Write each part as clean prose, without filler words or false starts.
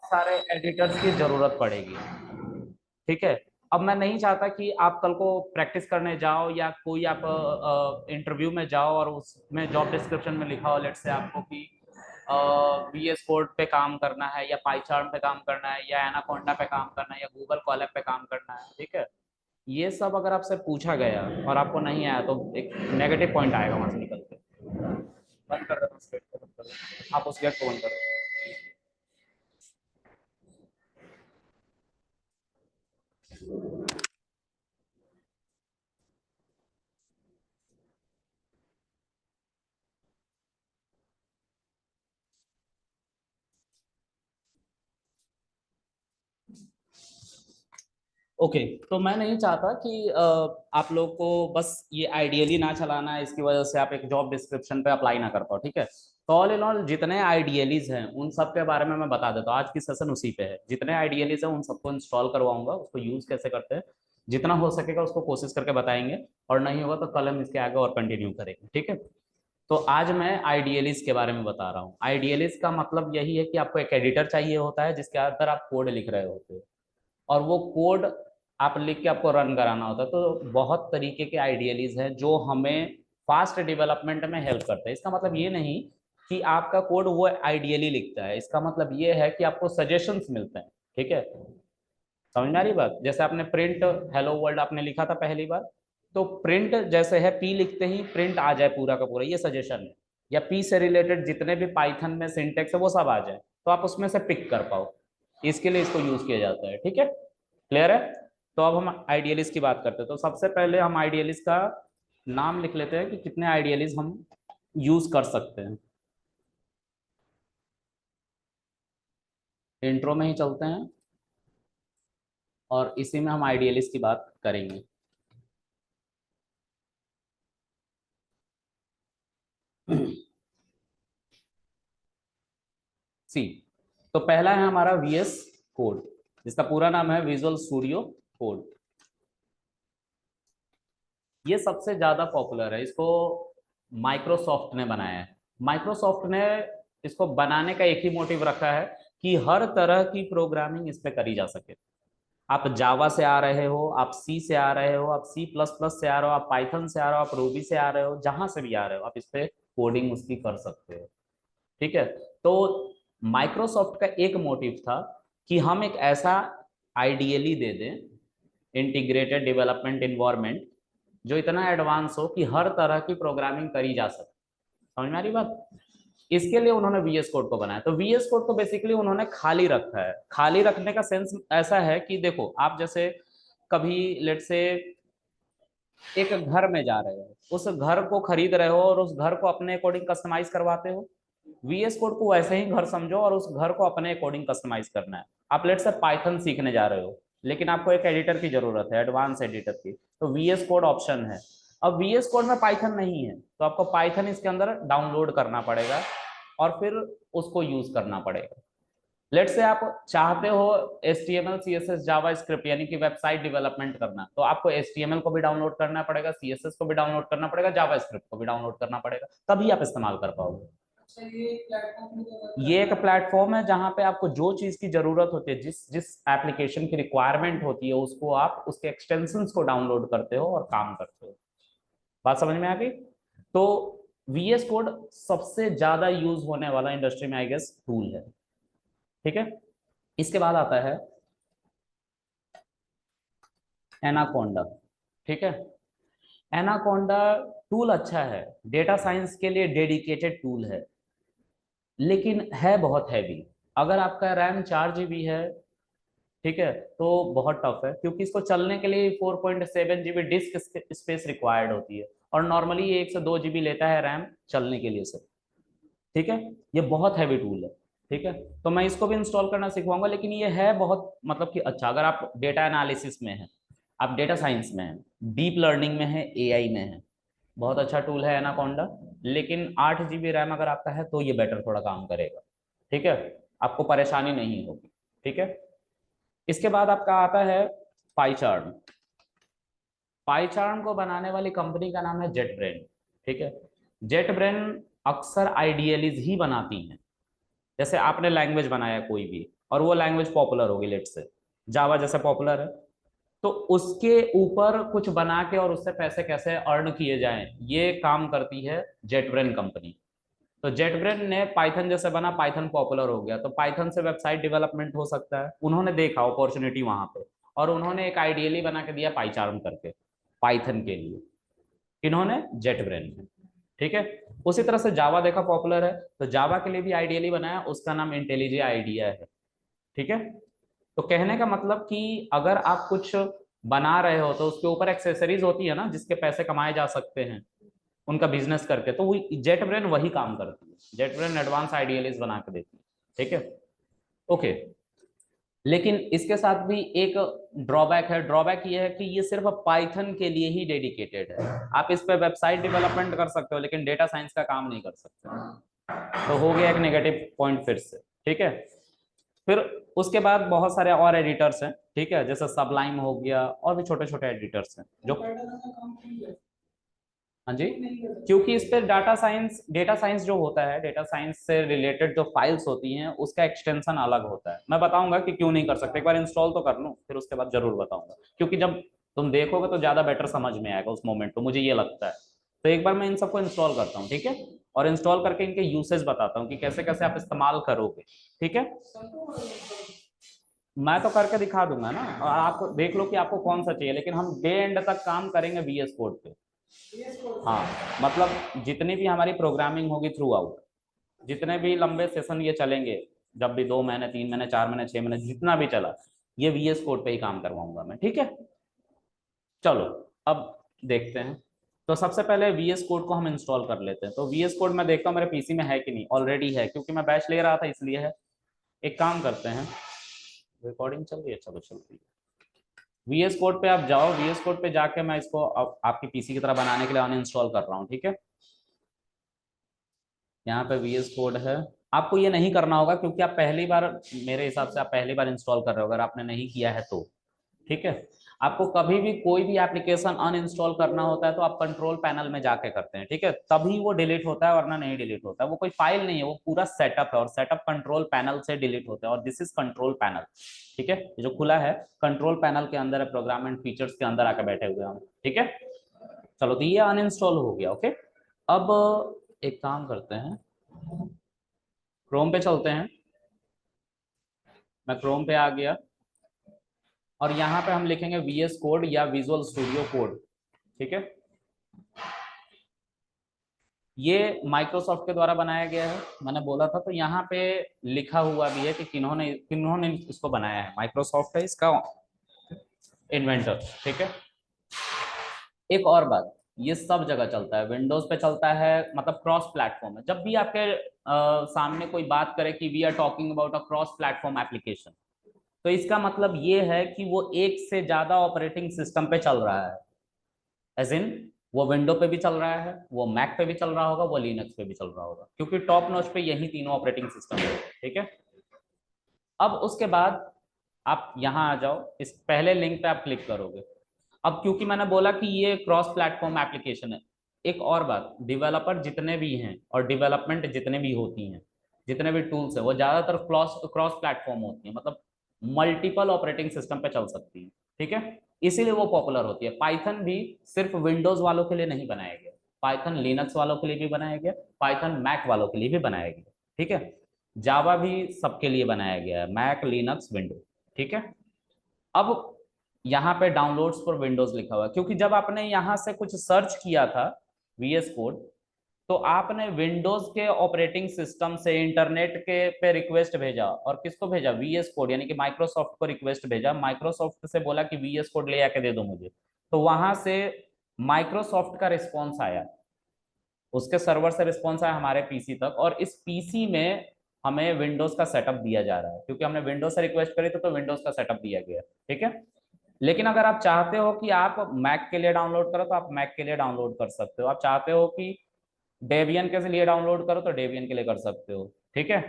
सारे एडिटर्स की जरूरत पड़ेगी। ठीक है। अब मैं नहीं चाहता कि आप कल को प्रैक्टिस करने जाओ या कोई आप इंटरव्यू में जाओ और उसमें जॉब डिस्क्रिप्शन में लिखा हो लेट से आपको कि VS कोड पे काम करना है या पाइचार्म पे काम करना है या एनाकोंडा पे काम करना है या गूगल कॉलैब पे काम करना है। ठीक है। ये सब अगर आपसे पूछा गया और आपको नहीं आया तो एक नेगेटिव पॉइंट आएगा वहां से निकल के। बंद कर देना उस गेट को, बंद कर दो। आप उस गेट को बंद करो। ओके। तो मैं नहीं चाहता कि आप लोग को बस ये आइडियली ना चलाना है, इसकी वजह से आप एक जॉब डिस्क्रिप्शन पे अप्लाई ना कर पाओ। ठीक है। तो ऑल इन ऑल जितने आइडियलीज हैं उन सब के बारे में मैं बता देता हूँ। आज की सेशन उसी पे है। जितने आइडियलीज हैं उन सबको इंस्टॉल करवाऊंगा, उसको यूज कैसे करते हैं जितना हो सकेगा उसको कोशिश करके बताएंगे, और नहीं होगा तो कल हम इसके आगे और कंटिन्यू करेंगे। ठीक है। तो आज मैं आइडियलीज के बारे में बता रहा हूँ। आइडियलीज का मतलब यही है कि आपको एक एडिटर चाहिए होता है जिसके अंदर आप कोड लिख रहे होते हो, और वो कोड आप लिख के आपको रन कराना होता है। तो बहुत तरीके के आइडियलीज हैं जो हमें फास्ट डेवलपमेंट में हेल्प करते हैं। इसका मतलब ये नहीं कि आपका कोड वो आइडियली लिखता है, इसका मतलब ये है कि आपको सजेशंस मिलते हैं। ठीक है। समझ में आ रही बात? जैसे आपने प्रिंट हेलो वर्ल्ड आपने लिखा था पहली बार, तो प्रिंट जैसे है पी लिखते ही प्रिंट आ जाए पूरा का पूरा, ये सजेशन है। या पी से रिलेटेड जितने भी पाइथन में सिंटेक्स है वो सब आ जाए तो आप उसमें से पिक कर पाओ, इसके लिए इसको यूज किया जाता है। ठीक है। क्लियर है? तो अब हम आइडियलिस्ट की बात करते हैं। तो सबसे पहले हम आइडियलिस्ट का नाम लिख लेते हैं कि कितने आइडियलिस्ट हम यूज कर सकते हैं। इंट्रो में ही चलते हैं और इसी में हम आइडियलिस्ट की बात करेंगे। सी। तो पहला है हमारा VS कोड, जिसका पूरा नाम है विजुअल स्टूडियो कोड। ये सबसे ज्यादा पॉपुलर है। इसको माइक्रोसॉफ्ट ने बनाया है। माइक्रोसॉफ्ट ने इसको बनाने का एक ही मोटिव रखा है कि हर तरह की प्रोग्रामिंग इस पे करी जा सके। आप जावा से आ रहे हो, आप सी से आ रहे हो, आप C++ से आ रहे हो, आप पाइथन से आ रहे हो, आप रूबी से आ रहे हो, जहां से भी आ रहे हो आप इस पे कोडिंग उसकी कर सकते हो। ठीक है। तो माइक्रोसॉफ्ट का एक मोटिव था कि हम एक ऐसा आइडियली दे दें इंटीग्रेटेड डेवलपमेंट इन्वायरमेंट जो इतना एडवांस हो कि हर तरह की प्रोग्रामिंग करी जा सके। समझ में आ रही बात? इसके लिए उन्होंने VS कोड को बनाया। तो VS कोड को बेसिकली उन्होंने खाली रखा है। खाली रखने का सेंस ऐसा है कि देखो आप जैसे कभी लेट से एक घर में जा रहे हो, उस घर को खरीद रहे हो और उस घर को अपने अकॉर्डिंग कस्टमाइज करवाते हो। VS कोड को वैसे ही घर समझो और उस घर को अपने अकॉर्डिंग कस्टमाइज करना है। आप लेट से पाइथन सीखने जा रहे हो लेकिन आपको एक एडिटर की जरूरत है, एडवांस एडिटर की, तो VS कोड ऑप्शन है। अब VS कोड में पाइथन नहीं है तो आपको पाइथन इसके अंदर डाउनलोड करना पड़ेगा और फिर उसको यूज करना पड़ेगा। लेट से आप चाहते हो HTML CSS जावा स्क्रिप्ट यानी कि वेबसाइट डेवलपमेंट करना, तो आपको HTML को भी डाउनलोड करना पड़ेगा, CSS को भी डाउनलोड करना पड़ेगा, जावा स्क्रिप्ट को भी डाउनलोड करना पड़ेगा, तभी आप इस्तेमाल कर पाओगे। ये एक प्लेटफॉर्म है जहां पे आपको जो चीज की जरूरत होती है, जिस जिस एप्लीकेशन की रिक्वायरमेंट होती है उसको आप उसके एक्सटेंशंस को डाउनलोड करते हो और काम करते हो। बात समझ में आ गई? तो VS कोड सबसे ज्यादा यूज होने वाला इंडस्ट्री में आई गेस टूल है। ठीक है। इसके बाद आता है एनाकोंडा। ठीक है। एनाकोंडा टूल अच्छा है, डेटा साइंस के लिए डेडिकेटेड टूल है, लेकिन है बहुत हैवी। अगर आपका रैम 4 GB है, ठीक है, तो बहुत टफ है क्योंकि इसको चलने के लिए 4.7 GB डिस्क स्पेस रिक्वायर्ड होती है, और नॉर्मली ये 1 से 2 GB लेता है रैम चलने के लिए सिर्फ। ठीक है। ये बहुत हैवी टूल है। ठीक है। तो मैं इसको भी इंस्टॉल करना सिखवाऊंगा, लेकिन ये है बहुत मतलब कि अच्छा अगर आप डेटा एनालिसिस में है, आप डेटा साइंस में है, डीप लर्निंग में है, AI में है, बहुत अच्छा टूल है एनाकोंडा। लेकिन 8 GB रैम अगर आपका है तो ये बेटर थोड़ा काम करेगा। ठीक है। आपको परेशानी नहीं होगी। ठीक है। इसके बाद आपका आता है पाईचार्म। पाईचार्म को बनाने वाली कंपनी का नाम है जेट ब्रेन। ठीक है। जेट ब्रेन अक्सर आइडियलीज ही बनाती हैं। जैसे आपने लैंग्वेज बनाया कोई भी और वो लैंग्वेज पॉपुलर होगी, लेट से जावा जैसे पॉपुलर है, तो उसके ऊपर कुछ बना के और उससे पैसे कैसे अर्न किए जाएं, ये काम करती है जेटब्रेन कंपनी। तो जेटब्रेन ने पाइथन जैसे बना, पाइथन पॉपुलर हो गया, तो पाइथन से वेबसाइट डेवलपमेंट हो सकता है। उन्होंने देखा अपॉर्चुनिटी वहां पे, और उन्होंने एक आइडियली बना के दिया पाइचार्म करके पाइथन के लिए। इन्होंने जेटब्रेन ने, ठीक है। उसी तरह से जावा देखा पॉपुलर है, तो जावा के लिए भी आइडियली बनाया, उसका नाम इंटेलिजे आइडिया है, ठीक है। तो कहने का मतलब कि अगर आप कुछ बना रहे हो तो उसके ऊपर एक्सेसरीज होती है ना, जिसके पैसे कमाए जा सकते हैं उनका बिजनेस करके, तो वो जेटब्रेन वही काम करती है। जेटब्रेन एडवांस आइडियलीज बना के देती है, ठीक है, ओके। लेकिन इसके साथ भी एक ड्रॉबैक है। ड्रॉबैक ये है कि ये सिर्फ पाइथन के लिए ही डेडिकेटेड है। आप इस पे वेबसाइट डेवलपमेंट कर सकते हो, लेकिन डेटा साइंस का काम नहीं कर सकते। तो हो गया एक नेगेटिव पॉइंट फिर से, ठीक है। फिर उसके बाद बहुत सारे और एडिटर्स हैं, ठीक है, जैसे सबलाइम हो गया, और भी छोटे छोटे एडिटर्स हैं जो, हाँ जी, क्योंकि इस पे डेटा साइंस जो होता है, डेटा साइंस से रिलेटेड जो फाइल्स होती हैं उसका एक्सटेंशन अलग होता है। मैं बताऊंगा कि क्यों नहीं कर सकते, एक बार इंस्टॉल तो कर लूं फिर उसके बाद जरूर बताऊंगा, क्योंकि जब तुम देखोगे तो ज्यादा बेटर समझ में आएगा उस मोमेंट, तो मुझे ये लगता है। तो एक बार मैं इन सबको इंस्टॉल करता हूँ, ठीक है, और इंस्टॉल करके इनके यूसेज बताता हूँ कि कैसे कैसे आप इस्तेमाल करोगे, ठीक है। मैं तो करके दिखा दूंगा ना, और आप देख लो कि आपको कौन सा चाहिए, लेकिन हम डे एंड तक काम करेंगे VS कोड पे। हाँ, मतलब जितनी भी हमारी प्रोग्रामिंग होगी थ्रू आउट, जितने भी लंबे सेशन ये चलेंगे, जब भी 2 महीने 3 महीने 4 महीने 6 महीने जितना भी चला, ये VS कोड पे ही काम करवाऊंगा मैं, ठीक है। चलो, अब देखते हैं। तो सबसे पहले VS कोड को हम इंस्टॉल कर लेते हैं। तो VS कोड मैं देखता हूँ मेरे पीसी में है कि नहीं, ऑलरेडी है, क्योंकि मैं बैच ले रहा था इसलिए है। एक काम करते हैं, रिकॉर्डिंग चल रही है, चलो चल रही है। VS कोड पे आप जाओ, VS कोड पे जाके मैं इसको आपकी पीसी की तरह बनाने के लिए अनइंस्टॉल कर रहा हूँ, ठीक है। यहाँ पे VS कोड है। आपको ये नहीं करना होगा क्योंकि आप पहली बार, मेरे हिसाब से आप पहली बार इंस्टॉल कर रहे हो, अगर आपने नहीं किया है तो, ठीक है। आपको कभी भी कोई भी एप्लीकेशन अनइंस्टॉल करना होता है तो आप कंट्रोल पैनल में जाके करते हैं, ठीक है, तभी वो डिलीट होता है, वरना नहीं डिलीट होता है। वो कोई फाइल नहीं है, वो पूरा सेटअप है, और सेटअप कंट्रोल पैनल से डिलीट होता है, और दिस इज कंट्रोल पैनल, ठीक है। ये जो खुला है कंट्रोल पैनल के अंदर है, प्रोग्राम एंड फीचर्स के अंदर आके बैठे हुए हम, ठीक है। चलो, तो ये अनइंस्टॉल हो गया, ओके। अब एक काम करते हैं, क्रोम पे चलते हैं। मैं क्रोम पे आ गया, और यहाँ पे हम लिखेंगे VS कोड या विजुअल स्टूडियो कोड, ठीक है। ये माइक्रोसॉफ्ट के द्वारा बनाया गया है, मैंने बोला था। तो यहाँ पे लिखा हुआ भी है कि किन्होंने किन्होंने इसको बनाया है। माइक्रोसॉफ्ट है इसका इन्वेंटर, ठीक है। एक और बात, ये सब जगह चलता है, विंडोज पे चलता है, मतलब क्रॉस प्लेटफॉर्म है। जब भी आपके सामने कोई बात करे कि we are talking about a cross platform application, तो इसका मतलब ये है कि वो एक से ज्यादा ऑपरेटिंग सिस्टम पे चल रहा है। एज इन, वो विंडो पे भी चल रहा है, वो मैक पे भी चल रहा होगा, वो लिनक्स पे भी चल रहा होगा, क्योंकि टॉप नॉच पे यही तीनों ऑपरेटिंग सिस्टम है, ठीक है। अब उसके बाद आप यहाँ आ जाओ, इस पहले लिंक पे आप क्लिक करोगे। अब क्योंकि मैंने बोला कि ये क्रॉस प्लेटफॉर्म एप्लीकेशन है, एक और बात, डेवलपर जितने भी हैं और डेवलपमेंट जितने भी होती हैं, जितने भी टूल्स है, वो ज्यादातर क्रॉस क्रॉस प्लेटफॉर्म होती है, मतलब मल्टीपल ऑपरेटिंग सिस्टम पे चल सकती है, ठीक है। इसीलिए वो पॉपुलर होती है। पाइथन भी सिर्फ विंडोज वालों के लिए नहीं बनाया गया, पाइथन लिनक्स वालों के लिए भी बनाया गया, पाइथन मैक वालों के लिए भी बनाया गया, ठीक है। जावा भी सबके लिए बनाया गया है, मैक लिनक्स विंडो, ठीक है। अब यहाँ पे डाउनलोड्स फॉर विंडोज लिखा हुआ है, क्योंकि जब आपने यहाँ से कुछ सर्च किया था VS कोड, तो आपने विंडोज के ऑपरेटिंग सिस्टम से इंटरनेट के पे रिक्वेस्ट भेजा, और किसको भेजा? VS कोड, यानी कि माइक्रोसॉफ्ट को रिक्वेस्ट भेजा। माइक्रोसॉफ्ट से बोला कि VS कोड ले आके दे दो मुझे, तो वहां से माइक्रोसॉफ्ट का रिस्पॉन्स आया, उसके सर्वर से रिस्पॉन्स आया हमारे पीसी तक, और इस पीसी में हमें विंडोज का सेटअप दिया जा रहा है, क्योंकि हमने विंडोज से रिक्वेस्ट करी तो विंडोज का सेटअप दिया गया, ठीक है। लेकिन अगर आप चाहते हो कि आप मैक के लिए डाउनलोड करो तो आप मैक के लिए डाउनलोड कर सकते हो। आप चाहते हो कि डेबियन के लिए डाउनलोड करो तो डेबियन के लिए कर सकते हो, ठीक है।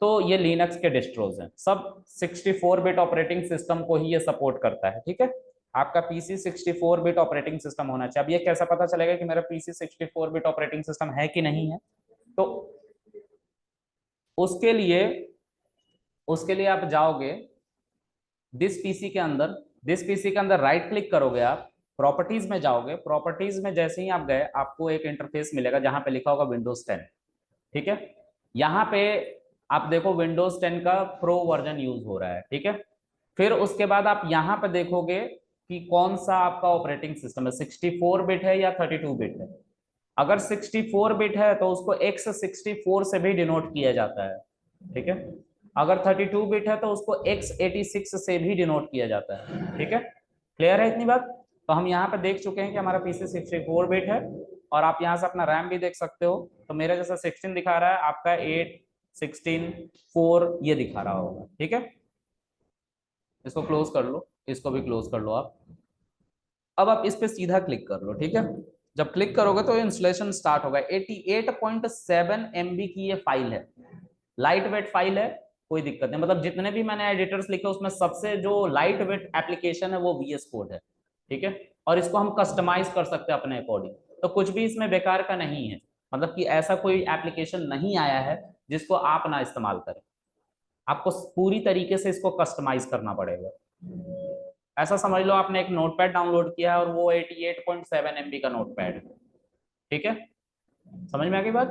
तो ये लिनक्स के डिस्ट्रोज हैं, सब 64 बिट ऑपरेटिंग सिस्टम को ही ये सपोर्ट करता है, ठीक है। आपका पीसी 64 बिट ऑपरेटिंग सिस्टम होना चाहिए। अब ये कैसा पता चलेगा कि मेरा पीसी 64 बिट ऑपरेटिंग सिस्टम है कि नहीं है? तो उसके लिए उसके लिए आप जाओगे दिस पीसी के अंदर राइट क्लिक करोगे, आप प्रॉपर्टीज में जाओगे, प्रॉपर्टीज में जैसे ही आप गए आपको एक इंटरफेस मिलेगा जहां पे लिखा होगा विंडोज 10। ठीक है, यहाँ पे आप देखो विंडोज 10 का प्रो वर्जन यूज हो रहा है। ठीक है, फिर उसके बाद आप यहाँ पे देखोगे कि कौन सा आपका ऑपरेटिंग सिस्टम है, 64 बिट है या 32 बिट है। अगर 64 बिट है तो उसको x64 से भी डिनोट किया जाता है। ठीक है, अगर 32 बिट है तो उसको x86 से भी डिनोट किया जाता है। ठीक है, क्लियर है इतनी बात? तो हम यहाँ पे देख चुके हैं कि हमारा पीसी 64 बिट है, और आप यहाँ से अपना रैम भी देख सकते हो। तो मेरा जैसा 16 दिखा रहा है, आपका 8 16 4 ये दिखा रहा होगा। ठीक है, इसको क्लोज कर लो, इसको भी क्लोज कर लो आप। अब आप इस पे सीधा क्लिक कर लो। ठीक है, जब क्लिक करोगे तो इंस्टॉलेशन स्टार्ट होगा। 88.7 MB की ये फाइल है, लाइट वेट फाइल है, कोई दिक्कत नहीं। मतलब जितने भी मैंने एडिटर्स लिखे उसमें सबसे जो लाइट वेट एप्लीकेशन है वो VS कोड है। ठीक है, और इसको हम कस्टमाइज कर सकते हैं अपने अकॉर्डिंग, तो कुछ भी इसमें बेकार का नहीं है। मतलब कि ऐसा कोई एप्लीकेशन नहीं आया है जिसको आप ना इस्तेमाल करें, आपको पूरी तरीके से इसको कस्टमाइज करना पड़ेगा। ऐसा समझ लो आपने एक नोटपैड डाउनलोड किया है और वो 88.7 MB का नोटपैड है। ठीक है, समझ में आ गई बात?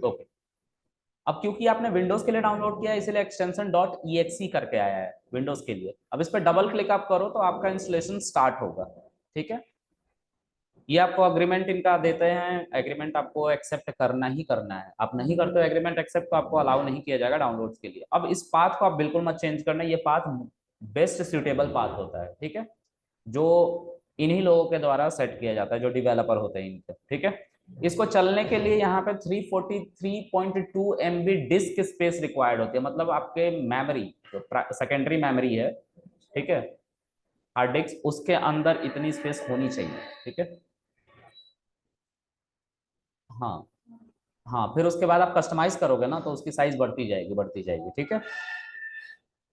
ओके, अब क्योंकि आपने विंडोज के लिए डाउनलोड किया है इसलिए एक्सटेंशन .exe करके आया है विंडोज के लिए। अब इस पर डबल क्लिक आप करो तो आपका इंस्टॉलेशन स्टार्ट होगा। ठीक है, ये आपको अग्रीमेंट इनका देते हैं, एग्रीमेंट आपको एक्सेप्ट करना ही करना है। आप नहीं करते हो एग्रीमेंट एक्सेप्ट तो आपको अलाउ नहीं किया जाएगा डाउनलोड्स के लिए। अब इस पाथ को आप बिल्कुल मत चेंज करना, ये पाथ बेस्ट सूटेबल पाथ होता है। ठीक है, जो इन्हीं लोगों के द्वारा सेट किया जाता है जो डेवलपर होते हैं इनके। ठीक है, इसको चलने के लिए यहाँ पे 343.2 MB डिस्क स्पेस रिक्वायर्ड होती है। मतलब आपके मेमोरी जो सेकेंडरी मेमोरी है, ठीक है, हार्ड डिस्क, उसके अंदर इतनी स्पेस होनी चाहिए। ठीक है, हाँ हाँ, फिर उसके बाद आप कस्टमाइज करोगे ना तो उसकी साइज बढ़ती जाएगी बढ़ती जाएगी। ठीक है,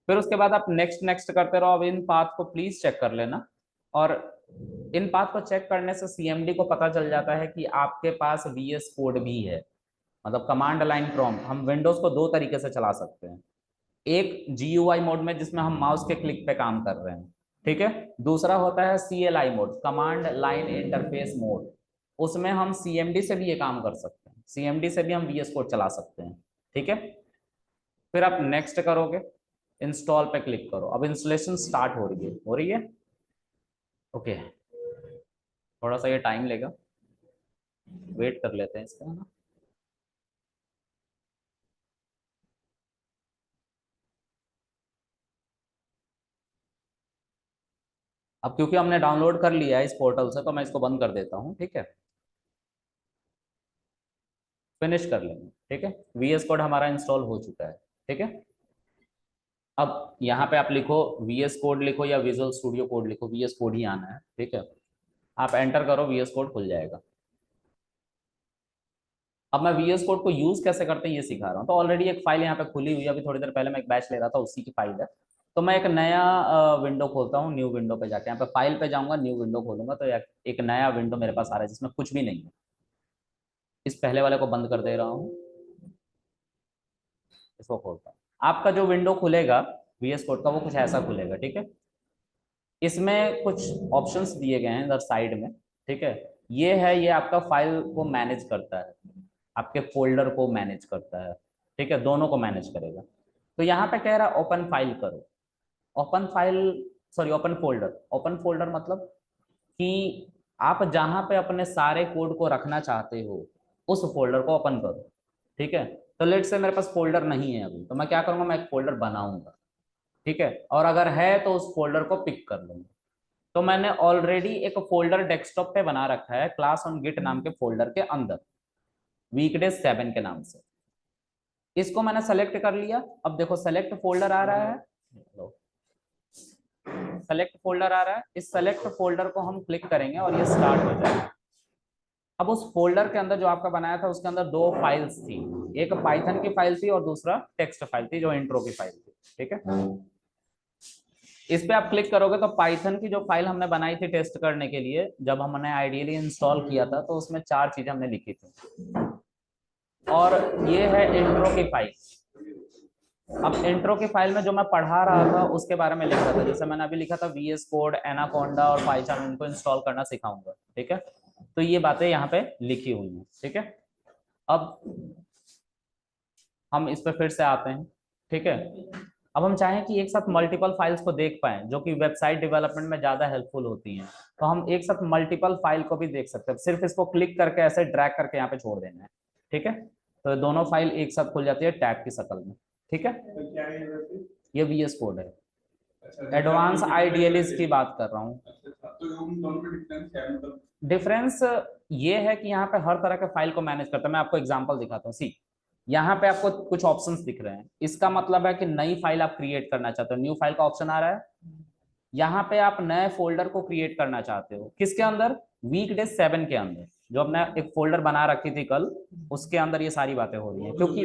फिर उसके बाद आप नेक्स्ट नेक्स्ट करते रहो। अब इन पाथ को प्लीज चेक कर लेना, और इन पाथ को चेक करने से CMD को पता चल जाता है कि आपके पास VS कोड भी है। मतलब कमांड लाइन प्रॉम्प्ट हम विंडोज को दो तरीके से चला सकते हैं, एक GUI मोड में जिसमें हम माउस के क्लिक पे काम कर रहे हैं। ठीक है, दूसरा होता है CLI mode, command line interface mode, उसमें हम CMD से भी ये काम कर सकते हैं, CMD से भी हम VS कोड चला सकते हैं। ठीक है, फिर आप नेक्स्ट करोगे, इंस्टॉल पे क्लिक करो। अब इंस्टॉलेशन स्टार्ट हो रही है। ओके, थोड़ा सा ये टाइम लेगा, वेट कर लेते हैं इसका, है ना। अब क्योंकि हमने डाउनलोड कर लिया है इस पोर्टल से तो मैं इसको बंद कर देता हूँ। ठीक है, फिनिश कर लेंगे। ठीक है, VS कोड हमारा इंस्टॉल हो चुका है। ठीक है, अब यहाँ पे आप लिखो VS कोड लिखो या विजुअल स्टूडियो कोड लिखो, VS कोड ही आना है। ठीक है, आप एंटर करो, VS कोड खुल जाएगा। अब मैं VS कोड को यूज कैसे करते हैं ये सिखा रहा हूँ। तो ऑलरेडी एक फाइल यहाँ पे खुली हुई है, अभी थोड़ी देर पहले मैं एक बैच ले रहा था उसी की फाइल है। तो मैं एक नया विंडो खोलता हूँ, न्यू विंडो पे जाके यहाँ पे फाइल पे जाऊंगा, न्यू विंडो खोलूंगा तो एक नया विंडो मेरे पास आ रहा है जिसमें कुछ भी नहीं है। इस पहले वाले को बंद कर दे रहा हूँ, इसको खोलता हूँ। आपका जो विंडो खुलेगा VS कोड का वो कुछ ऐसा खुलेगा। ठीक है, इसमें कुछ ऑप्शंस दिए गए हैं इधर साइड में। ठीक है, ये आपका फाइल को मैनेज करता है, आपके फोल्डर को मैनेज करता है। ठीक है, दोनों को मैनेज करेगा। तो यहाँ पे कह रहा है ओपन फाइल करो, open file, sorry open folder. Open folder मतलब कि आप जहां पे अपने सारे कोड को रखना चाहते हो उस फोल्डर को ओपन करो। ठीक है, तो लेट से मेरे पास फोल्डर नहीं है अभी, तो मैं क्या करूंगा, मैं एक फोल्डर बनाऊंगा। ठीक है, और अगर है तो उस फोल्डर को पिक कर लूंगा। तो मैंने ऑलरेडी एक फोल्डर डेस्कटॉप पे बना रखा है, क्लास ऑन गिट नाम के फोल्डर के अंदर, वीकडेज 7 के नाम से। इसको मैंने सेलेक्ट कर लिया। अब देखो सेलेक्ट फोल्डर आ रहा है, सेलेक्ट फोल्डर आ रहा है, इस सेलेक्ट फोल्डर को हम क्लिक करेंगे और ये स्टार्ट हो जाएगा। अब उस फोल्डर के अंदर जो आपका बनाया था उसके अंदर दो फाइल्स थी, एक पाइथन की फाइल थी और दूसरा टेक्स्ट फाइल थी जो इंट्रो की फाइल थी। ठीक है, इस पे आप क्लिक करोगे तो पाइथन की जो फाइल हमने बनाई थी टेस्ट करने के लिए, जब हमने आइडियली इंस्टॉल किया था तो उसमें चार चीजें हमने लिखी थी, और ये है इंट्रो की फाइल। अब इंट्रो की फाइल में जो मैं पढ़ा रहा था उसके बारे में लिख रहा था, जैसे मैंने अभी लिखा था VS कोड, एनाकोंडा और पाइथन, इनको इंस्टॉल करना सिखाऊंगा। ठीक है, तो ये बातें यहाँ पे लिखी हुई हैं। ठीक है, अब हम इस पे फिर से आते हैं। ठीक है, अब हम चाहें कि एक साथ मल्टीपल फाइल्स को देख पाएं, जो कि वेबसाइट डेवलपमेंट में ज्यादा हेल्पफुल होती हैं, तो हम एक साथ मल्टीपल फाइल को भी देख सकते हैं। सिर्फ इसको क्लिक करके ऐसे ड्रैग करके यहाँ पे छोड़ देना है। ठीक है, तो दोनों फाइल एक साथ खुल जाती है टैब की शक्ल में। ठीक है, ये VS कोड है, एडवांस आईडीएलईज की बात कर रहा हूँ। डिफरेंस ये है कि यहाँ पे हर तरह के फाइल को मैनेज करता है। मैं आपको एग्जांपल दिखाता हूँ। सी, यहाँ पे आपको कुछ ऑप्शंस दिख रहे हैं, इसका मतलब है कि नई फाइल आप क्रिएट करना चाहते हो। न्यू फाइल का ऑप्शन आ रहा है, यहाँ पे आप नए फोल्डर को क्रिएट करना चाहते हो। किसके अंदर? वीकडे 7 के अंदर, जो हमने एक फोल्डर बना रखी थी कल, उसके अंदर ये सारी बातें हो रही हैं। क्योंकि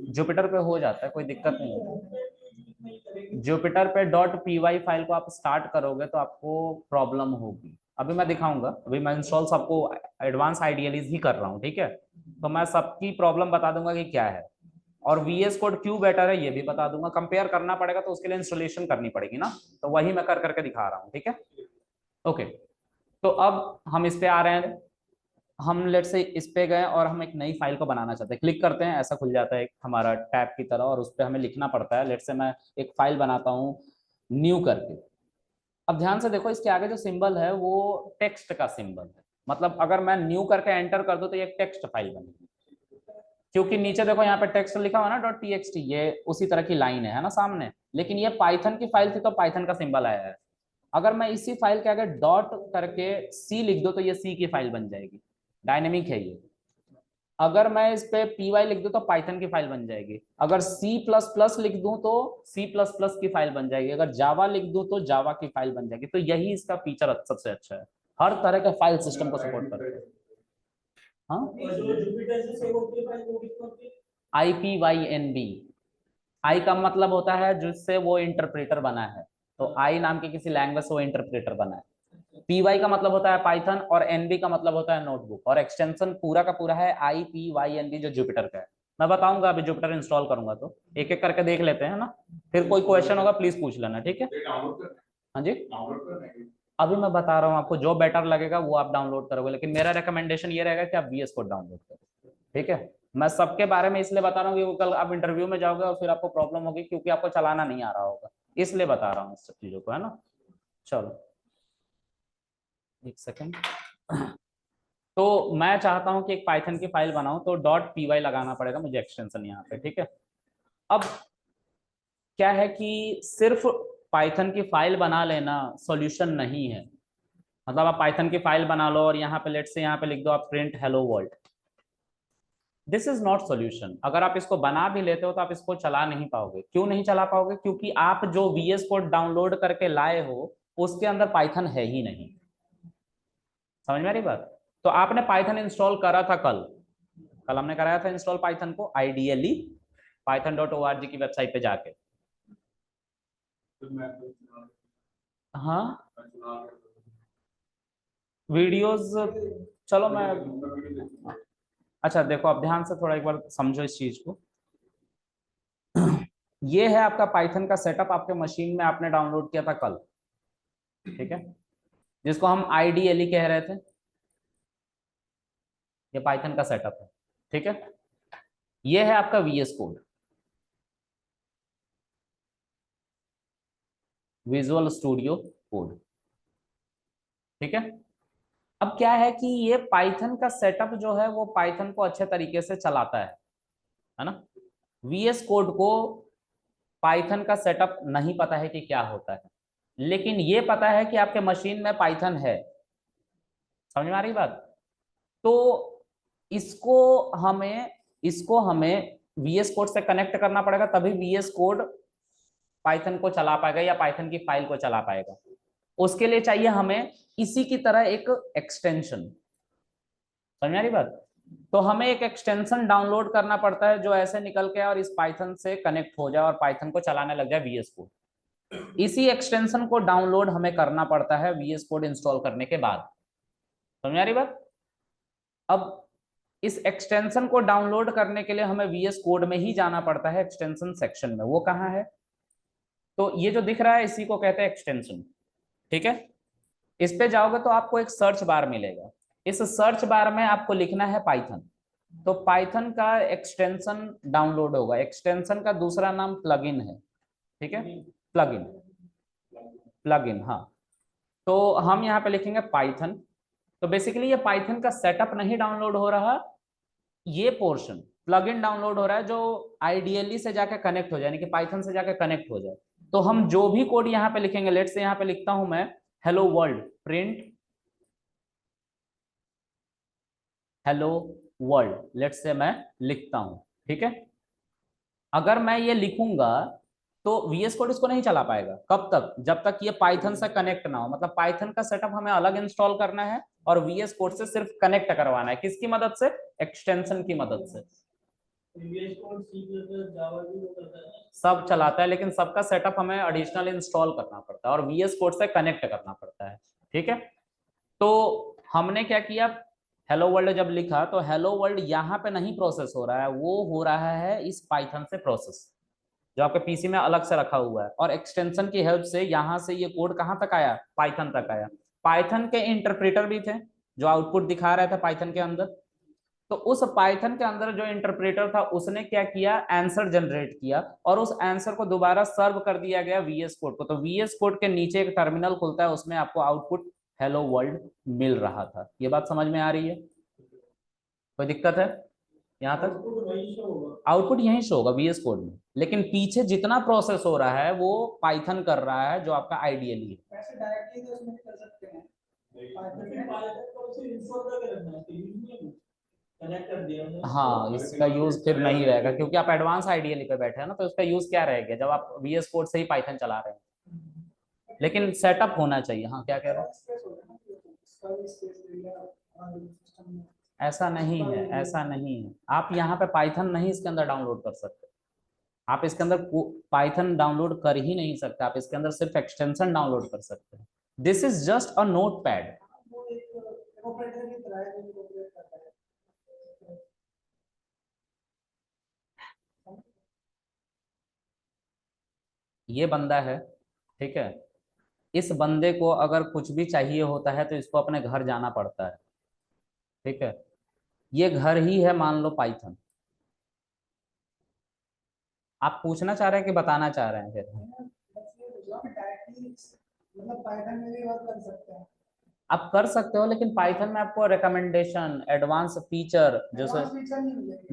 जुपिटर पे हो जाता है, कोई दिक्कत नहीं है। जुपिटर पे .py फाइल को आप स्टार्ट करोगे तो आपको प्रॉब्लम होगी। अभी मैं दिखाऊंगा, अभी मैं इंस्टॉल सबको एडवांस आईडीएलईज ही कर रहा हूँ। ठीक है, तो मैं सबकी प्रॉब्लम बता दूंगा कि क्या है, और VS कोड क्यों बेटर है ये भी बता दूंगा। कंपेयर करना पड़ेगा तो उसके लिए इंस्टॉलेशन करनी पड़ेगी ना, तो वही मैं कर करके दिखा रहा हूँ। ठीक है, ओके, तो अब हम इस पे आ रहे हैं। हम लेट से इस पे गए और हम एक नई फाइल को बनाना चाहते हैं। क्लिक करते हैं, ऐसा खुल जाता है एक हमारा टैब की तरह, और उस पर हमें लिखना पड़ता है। लेट से मैं एक फाइल बनाता हूँ न्यू करके। अब ध्यान से देखो, इसके आगे जो सिंबल है वो टेक्स्ट का सिंबल है। मतलब अगर मैं न्यू करके एंटर कर दूं तो ये एक टेक्स्ट फाइल बनेगी, क्योंकि नीचे देखो यहाँ पे टेक्स्ट लिखा हुआ ना .txt, ये उसी तरह की लाइन है ना सामने। लेकिन ये पाइथन की फाइल थी तो पाइथन का सिंबल आया है। अगर मैं इसी फाइल के आगे डॉट करके सी लिख दूं तो ये सी की फाइल बन जाएगी, डायनेमिक है ये। अगर मैं इस पे py लिख दूं तो पाइथन की फाइल बन जाएगी। अगर C++ लिख दूं तो C++ की फाइल बन जाएगी। अगर जावा लिख दूं तो जावा की फाइल बन जाएगी। तो यही इसका फीचर सबसे अच्छा है, हर तरह के फाइल सिस्टम को सपोर्ट करता है। हाँ, IPYNB, आई का मतलब होता है जिससे वो इंटरप्रेटर बना है, तो आई नाम की किसी लैंग्वेज से वो इंटरप्रेटर बना है। PY का मतलब होता है पाइथन, और NB का मतलब होता है नोटबुक, और एक्सटेंशन पूरा का पूरा है IPYNB जो जुपिटर का है। मैं बताऊंगा, अभी जुपिटर इंस्टॉल करूंगा तो एक एक करके देख लेते हैं ना, फिर कोई क्वेश्चन होगा प्लीज पूछ लेना। ठीक है, हाँ जी, अभी मैं बता रहा हूँ आपको, जो बेटर लगेगा वो आप डाउनलोड करोगे, लेकिन मेरा रिकमेंडेशन ये रहेगा कि आप VS कोड डाउनलोड करो। ठीक है, मैं सबके बारे में इसलिए बता रहा हूँ कि कल आप इंटरव्यू में जाओगे और फिर आपको प्रॉब्लम होगी, क्योंकि आपको चलाना नहीं आ रहा होगा, इसलिए बता रहा हूँ इस सब चीजों को, है ना। चलो एक सेकेंड। तो मैं चाहता हूं कि एक पाइथन की फाइल बनाऊं, तो .py लगाना पड़ेगा मुझे एक्सटेंशन यहाँ पे। ठीक है, अब क्या है कि सिर्फ पाइथन की फाइल बना लेना सॉल्यूशन नहीं है। मतलब आप पाइथन की फाइल बना लो और यहाँ पे लेट से यहाँ पे लिख दो आप print hello world, this is not solution. अगर आप इसको बना भी लेते हो तो आप इसको चला नहीं पाओगे। क्यों नहीं चला पाओगे? क्योंकि आप जो VS कोड डाउनलोड करके लाए हो उसके अंदर पाइथन है ही नहीं। समझ में आ रही बात? तो आपने पाइथन इंस्टॉल करा था कल, कल हमने कराया था इंस्टॉल पाइथन को आइडियली python.org की वेबसाइट पे जाके। हाँ, वीडियोस, चलो मैं, अच्छा देखो आप ध्यान से थोड़ा एक बार समझो इस चीज को। ये है आपका पाइथन का सेटअप, आपके मशीन में आपने डाउनलोड किया था कल। ठीक है, जिसको हम आइडियली कह रहे थे, ये पाइथन का सेटअप है। ठीक है, ये है आपका VS code, visual studio code. ठीक है, अब क्या है कि ये पाइथन का सेटअप जो है वो पाइथन को अच्छे तरीके से चलाता है ना। VS कोड को पाइथन का सेटअप नहीं पता है कि क्या होता है, लेकिन ये पता है कि आपके मशीन में पाइथन है। समझ में आ रही बात? तो इसको इसको हमें VS कोड से कनेक्ट करना पड़ेगा, तभी VS कोड पाइथन को चला पाएगा या पाइथन की फाइल को चला पाएगा। उसके लिए चाहिए हमें इसी की तरह एक एक्सटेंशन। समझ में आ रही बात? तो हमें एक एक्सटेंशन डाउनलोड करना पड़ता है जो ऐसे निकल के और इस पाइथन से कनेक्ट हो जाए और पाइथन को चलाने लग जाए VS कोड। इसी एक्सटेंशन को डाउनलोड हमें करना पड़ता है VS कोड इंस्टॉल करने के बाद। समझ में आ रही बात? अब इस एक्सटेंशन को डाउनलोड करने के लिए हमें VS कोड में ही जाना पड़ता है, एक्सटेंशन सेक्शन में। वो कहाँ है? तो ये जो दिख रहा है इसी को कहते हैं एक्सटेंशन। ठीक है, इस पे जाओगे तो आपको एक सर्च बार मिलेगा। इस सर्च बार में आपको लिखना है पाइथन। तो पाइथन का एक्सटेंशन डाउनलोड होगा। एक्सटेंशन का दूसरा नाम प्लगइन है। ठीक है, प्लगइन, प्लगइन, हाँ। तो हम यहाँ पे लिखेंगे पाइथन। तो बेसिकली ये पाइथन का सेटअप नहीं डाउनलोड हो रहा, ये पोर्शन प्लगइन डाउनलोड हो रहा है जो आइडियली से जाकर कनेक्ट हो जाए, यानी कि पाइथन से जाकर कनेक्ट हो जाए। तो हम जो भी कोड यहाँ पे लिखेंगे, लेट से यहाँ पे लिखता हूं मैं hello world, print hello world, let say मैं लिखता हूं। ठीक है, अगर मैं ये लिखूंगा तो VS कोड इसको नहीं चला पाएगा। कब तक? जब तक ये पाइथन से कनेक्ट ना हो। मतलब पाइथन का सेटअप हमें अलग इंस्टॉल करना है और VS कोड से सिर्फ कनेक्ट करवाना है। किसकी मदद से? एक्सटेंशन की मदद से। सब चलाता है, लेकिन सबका सेटअप हमें एडिशनल इंस्टॉल करना पड़ता है और VS कोड से कनेक्ट करना पड़ता है। ठीक है, तो हमने क्या किया, हेलो वर्ल्ड जब लिखा तो हेलो वर्ल्ड यहाँ पे नहीं प्रोसेस हो रहा है, वो हो रहा है इस पाइथन से प्रोसेस, जो आपके पीसी में अलग से रखा हुआ है। और एक्सटेंशन की हेल्प से यहाँ से ये कोड कहाँ तक आया? पाइथन तक आया। पाइथन के इंटरप्रेटर भी थे जो आउटपुट दिखा रहे थे पाइथन के अंदर। तो उस पाइथन के अंदर जो इंटरप्रेटर था उसने क्या किया, आंसर जनरेट किया और उस आंसर को दोबारा सर्व कर दिया गया VS कोड को। तो VS कोड के नीचे एक टर्मिनल खुलता है, उसमें आपको आउटपुट हेलो वर्ल्ड मिल रहा था। ये बात समझ में आ रही है? कोई दिक्कत है यहाँ तक? आउटपुट यहीं शो होगा VS कोड में, लेकिन पीछे जितना प्रोसेस हो रहा है वो पाइथन कर रहा है, जो आपका आइडियली है। वैसे डायरेक्टली तो इसमें कर सकते हैं, हाँ, इसका यूज फिर नहीं रहेगा क्योंकि आप एडवांस आइडियली पे बैठे हैं ना, तो इसका यूज क्या रहेगा जब आप VS कोड से ही पाइथन चला रहे हैं। लेकिन सेटअप होना चाहिए। हाँ, क्या कह रहे हो? ऐसा नहीं है, ऐसा नहीं है। आप यहाँ पे पाइथन नहीं इसके अंदर डाउनलोड कर सकते। आप इसके अंदर पाइथन डाउनलोड कर ही नहीं सकते। आप इसके अंदर सिर्फ एक्सटेंशन डाउनलोड कर सकते हैं। This is just a note pad. ये बंदा है, ठीक है। इस बंदे को अगर कुछ भी चाहिए होता है तो इसको अपने घर जाना पड़ता है। ठीक है, ये घर ही है मान लो पाइथन। आप पूछना चाह रहे हैं कि बताना चाह रहे हैं फिर? मतलब पाइथन में भी वर्क कर सकते हैं। आप कर सकते हो, लेकिन पाइथन में आपको रिकमेंडेशन, एडवांस फीचर जैसे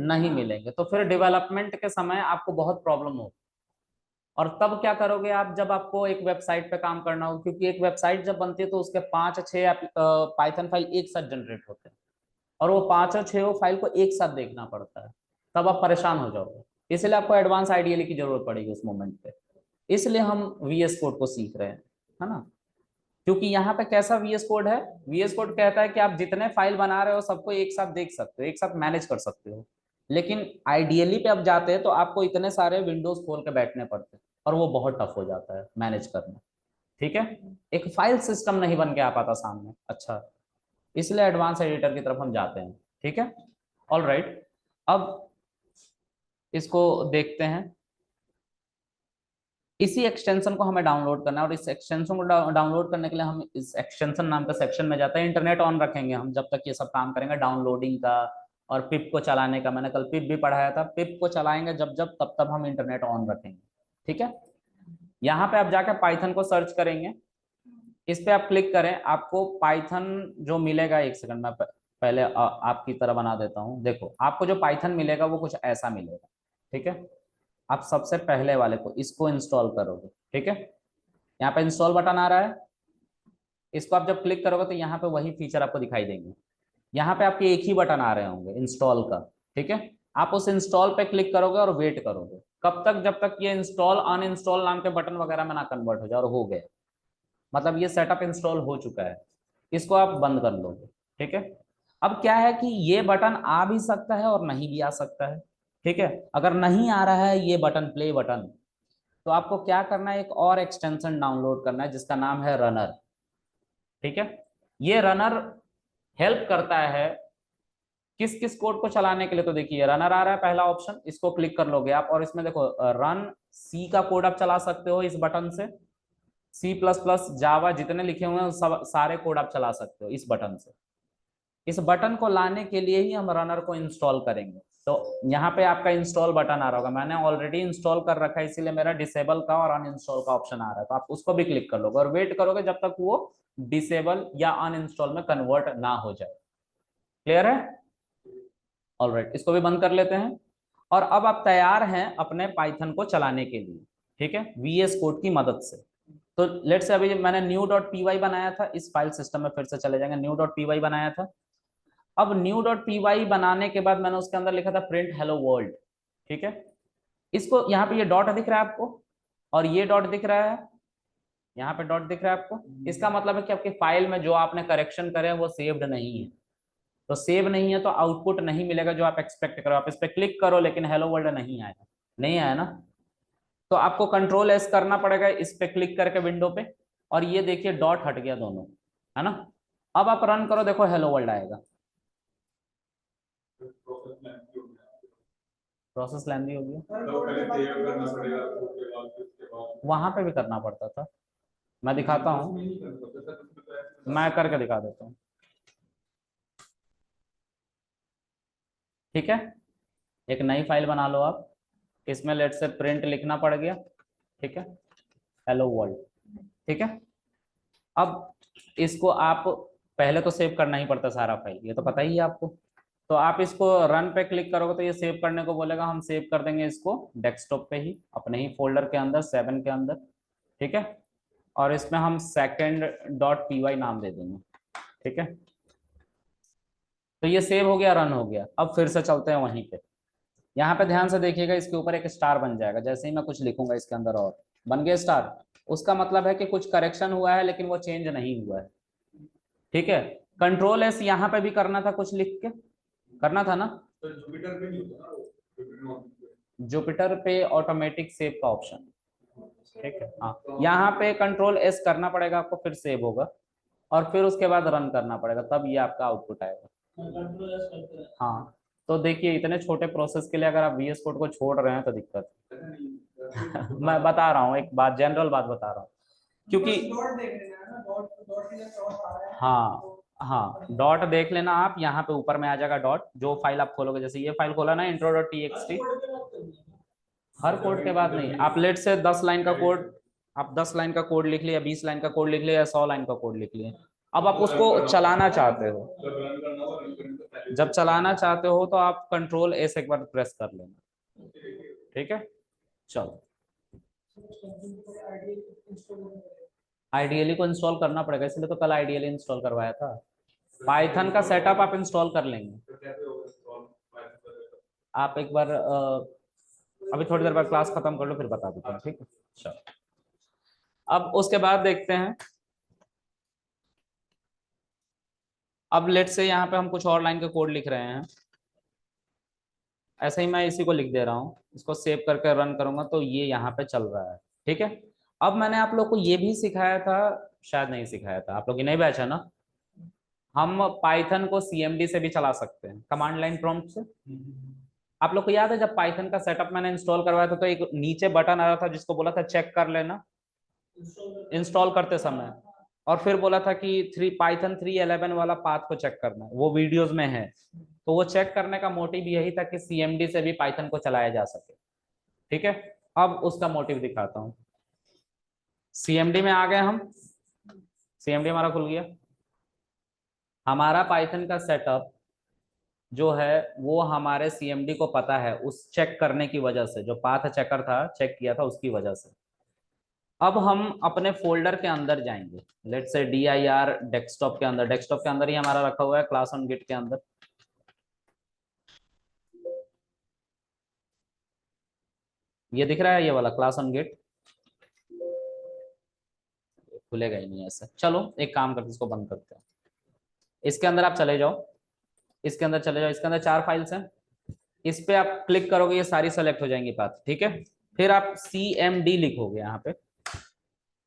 नहीं मिलेंगे, तो फिर डेवलपमेंट के समय आपको बहुत प्रॉब्लम होगी। और तब क्या करोगे आप, जब आपको एक वेबसाइट पे काम करना हो, क्योंकि एक वेबसाइट जब बनती है तो उसके 5-6 पाइथन फाइल एक साथ जनरेट होते हैं और वो 5 और 6 फाइल को एक साथ देखना पड़ता है। तब आप परेशान हो जाओगे। इसलिए आपको एडवांस आइडियली की जरूरत पड़ेगी उस मोमेंट पे। इसलिए हम VS कोड को सीख रहे हैं, है ना। क्योंकि यहाँ पे कैसा VS कोड है, VS कोड कहता है कि आप जितने फाइल बना रहे हो सबको एक साथ देख सकते हो, एक साथ मैनेज कर सकते हो। लेकिन आइडियली पे अब जाते हैं तो आपको इतने सारे विंडोज खोल के बैठने पड़ते हैं और वो बहुत टफ हो जाता है मैनेज करना। ठीक है, एक फाइल सिस्टम नहीं बन के आ पाता सामने। अच्छा, इसलिए एडवांस एडिटर की तरफ हम जाते हैं। ठीक है, ऑल राइट। अब इसको देखते हैं। इसी एक्सटेंशन को हमें डाउनलोड करना है और इस एक्सटेंशन को डाउनलोड करने के लिए हम इस एक्सटेंशन नाम के सेक्शन में जाते हैं। इंटरनेट ऑन रखेंगे हम जब तक ये सब काम करेंगे, डाउनलोडिंग का और पिप को चलाने का। मैंने कल पिप भी पढ़ाया था। पिप को चलाएंगे जब जब, तब तब हम इंटरनेट ऑन रखेंगे। ठीक है, यहाँ पे आप जाकर पाइथन को सर्च करेंगे। इस पे आप क्लिक करें, आपको पाइथन जो मिलेगा, एक सेकंड में पहले आपकी तरह बना देता हूँ। देखो, आपको जो पाइथन मिलेगा वो कुछ ऐसा मिलेगा। ठीक है, आप सबसे पहले वाले को, इसको इंस्टॉल करोगे। ठीक है, यहाँ पे इंस्टॉल बटन आ रहा है। इसको आप जब क्लिक करोगे तो यहाँ पे वही फीचर आपको दिखाई देंगे। यहाँ पे आपके एक ही बटन आ रहे होंगे, इंस्टॉल का। ठीक है, आप उस इंस्टॉल पे क्लिक करोगे और वेट करोगे। कब तक? जब तक ये इंस्टॉल अनइंस्टॉल नाम के बटन वगैरह में ना कन्वर्ट हो जाए। और हो गए, मतलब ये सेटअप इंस्टॉल हो चुका है। इसको आप बंद कर लोगे। ठीक है, अब क्या है कि ये बटन आ भी सकता है और नहीं भी आ सकता है। ठीक है, अगर नहीं आ रहा है ये बटन, प्ले बटन, तो आपको क्या करना है, एक और एक्सटेंशन डाउनलोड करना है जिसका नाम है रनर। ठीक है, ये रनर हेल्प करता है किस किस कोड को चलाने के लिए, तो देखिए रनर आ रहा है पहला ऑप्शन, इसको क्लिक कर लोगे आप और इसमें देखो रन सी का कोड आप चला सकते हो इस बटन से। सी प्लस प्लस जावा जितने लिखे हुए हैं सब सारे कोड आप चला सकते हो इस बटन से। इस बटन को लाने के लिए ही हम रनर को इंस्टॉल करेंगे। तो यहाँ पे आपका इंस्टॉल बटन आ रहा होगा, मैंने ऑलरेडी इंस्टॉल कर रखा है इसीलिए मेरा डिसेबल का और अनइंस्टॉल का ऑप्शन आ रहा है, तो आप उसको भी क्लिक कर लोगे और वेट करोगे जब तक वो डिसेबल या अनइंस्टॉल में कन्वर्ट ना हो जाए। क्लियर है? ऑलराइट, इसको भी बंद कर लेते हैं। और अब आप तैयार हैं अपने पाइथन को चलाने के लिए, ठीक है, वीएस कोड की मदद से। तो लेट्स से अभी मैंने न्यू डॉट पी वाई बनाया था, इस फाइल सिस्टम में फिर से चले जाएंगे, न्यू डॉट पी वाई बनाया था। अब न्यू डॉट पी वाई बनाने के बाद मैंने उसके अंदर लिखा था प्रिंट हेलो वर्ल्ड, ठीक है। इसको यहाँ पे ये डॉट दिख रहा है आपको और ये डॉट दिख रहा है, यहाँ पे डॉट दिख रहा है आपको, इसका मतलब है कि आपकी फाइल में जो आपने करेक्शन करे हैं वो सेव्ड नहीं है। तो सेव नहीं है तो आउटपुट नहीं मिलेगा जो आप एक्सपेक्ट करो। आप इस पर क्लिक करो लेकिन हेलो वर्ल्ड नहीं आया, नहीं आया ना, तो आपको कंट्रोल एस करना पड़ेगा इस पे क्लिक करके विंडो पे, और ये देखिए डॉट हट गया दोनों, है ना। अब आप रन करो, देखो हेलो वर्ल्ड आएगा। प्रोसेस लेंदी हो गया, वहां पे भी करना पड़ता था, मैं दिखाता हूँ, मैं करके दिखा देता हूँ, ठीक है। एक नई फाइल बना लो आप, इसमें लेट से प्रिंट लिखना पड़ गया, ठीक है, हेलो वर्ल्ड, ठीक है। अब इसको आप पहले तो सेव करना ही पड़ता सारा फाइल, ये तो पता ही है आपको। तो आप इसको रन पे क्लिक करोगे तो ये सेव करने को बोलेगा, हम सेव कर देंगे इसको डेस्कटॉप पे ही अपने ही फोल्डर के अंदर 7 के अंदर, ठीक है। और इसमें हम सेकंड डॉट पी वाई नाम दे देंगे, ठीक है। तो ये सेव हो गया, रन हो गया। अब फिर से चलते हैं वहीं पे, यहाँ पे ध्यान से देखिएगा, इसके ऊपर एक स्टार बन जाएगा जैसे ही मैं कुछ लिखूंगा इसके अंदर, और बन गया स्टार। उसका मतलब है कि कुछ करेक्शन हुआ है लेकिन वो चेंज नहीं हुआ है, ठीक है। कंट्रोल एस यहाँ पे भी करना था, कुछ लिख के करना था ना, तो जुपिटर पे नहीं होता ना, जुपिटर पे ऑटोमेटिक सेव का ऑप्शन, ठीक है। हाँ, यहाँ पे कंट्रोल एस करना पड़ेगा आपको, फिर सेव होगा और फिर उसके बाद रन करना पड़ेगा, तब ये आपका आउटपुट आएगा। हाँ, तो देखिए इतने छोटे प्रोसेस के लिए अगर आप वीएस कोड को छोड़ रहे हैं तो दिक्कत है। मैं बता रहा हूँ एक बात, जनरल बात बता रहा हूँ, क्योंकि हाँ हाँ डॉट देख लेना आप, यहाँ पे ऊपर में आ जाएगा डॉट, जो फाइल आप खोलोगे, जैसे ये फाइल खोला ना इंट्रो डॉट टीएक्सटी, हर कोड के बाद नहीं, आप लेट से 10 लाइन का कोड, आप 10 लाइन का कोड लिख लिया, 20 लाइन का कोड लिख लिया, 100 लाइन का कोड लिख लिया, अब आप उसको चलाना चाहते हो, जब चलाना चाहते हो तो आप कंट्रोल एस एक बार प्रेस कर लेना, ठीक है। चलो, आइडियली को इंस्टॉल करना पड़ेगा, इसलिए तो कल आइडियली इंस्टॉल करवाया था। पाइथन का सेटअप आप इंस्टॉल कर लेंगे, आप एक बार अभी थोड़ी देर बाद क्लास खत्म कर लो फिर बता देता हूँ, ठीक है। चलो, अब उसके बाद देखते हैं, अब लेट से यहाँ पे हम कुछ और लाइन के कोड लिख रहे हैं, ऐसे ही मैं इसी को लिख दे रहा हूँ, इसको सेव करके रन करूंगा तो ये यहाँ पे चल रहा है, ठीक है। अब मैंने आप लोग को ये भी सिखाया था, शायद नहीं सिखाया था, आप लोग की नहीं बैच है ना, हम पाइथन को सीएमडी से भी चला सकते हैं, कमांड लाइन प्रॉम्प्ट से। आप लोग को याद है जब पाइथन का सेटअप मैंने इंस्टॉल करवाया था तो एक नीचे बटन आ रहा था जिसको बोला था चेक कर लेना इंस्टॉल करते समय, और फिर बोला था कि पाइथन 3.11 वाला पाथ को चेक करना, वो वीडियोस में है। तो वो चेक करने का मोटिव यही था कि सीएमडी से भी पाइथन को चलाया जा सके, ठीक है। अब उसका मोटिव दिखाता हूँ, सीएमडी में आ गए हम, सीएमडी हमारा खुल गया, हमारा पाइथन का सेटअप जो है वो हमारे सीएमडी को पता है, उस चेक करने की वजह से, जो पाथ चेकर था चेक किया था उसकी वजह से। अब हम अपने फोल्डर के अंदर जाएंगे, लेट्स से dir डेस्कटॉप के अंदर, डेस्कटॉप के अंदर ही हमारा रखा हुआ है क्लास ऑन गिट के अंदर, ये दिख रहा है ये वाला क्लास ऑन गिट, खुलेगा ही नहीं ऐसे। चलो एक काम करते इसको बंद करते हैं, इसके अंदर आप चले जाओ, इसके अंदर चले जाओ, इसके अंदर 4 फाइल्स हैं, इस पे आप क्लिक करोगे ये सारी सेलेक्ट हो जाएंगी पाथ, ठीक है। फिर आप CMD लिखोगे यहाँ पे,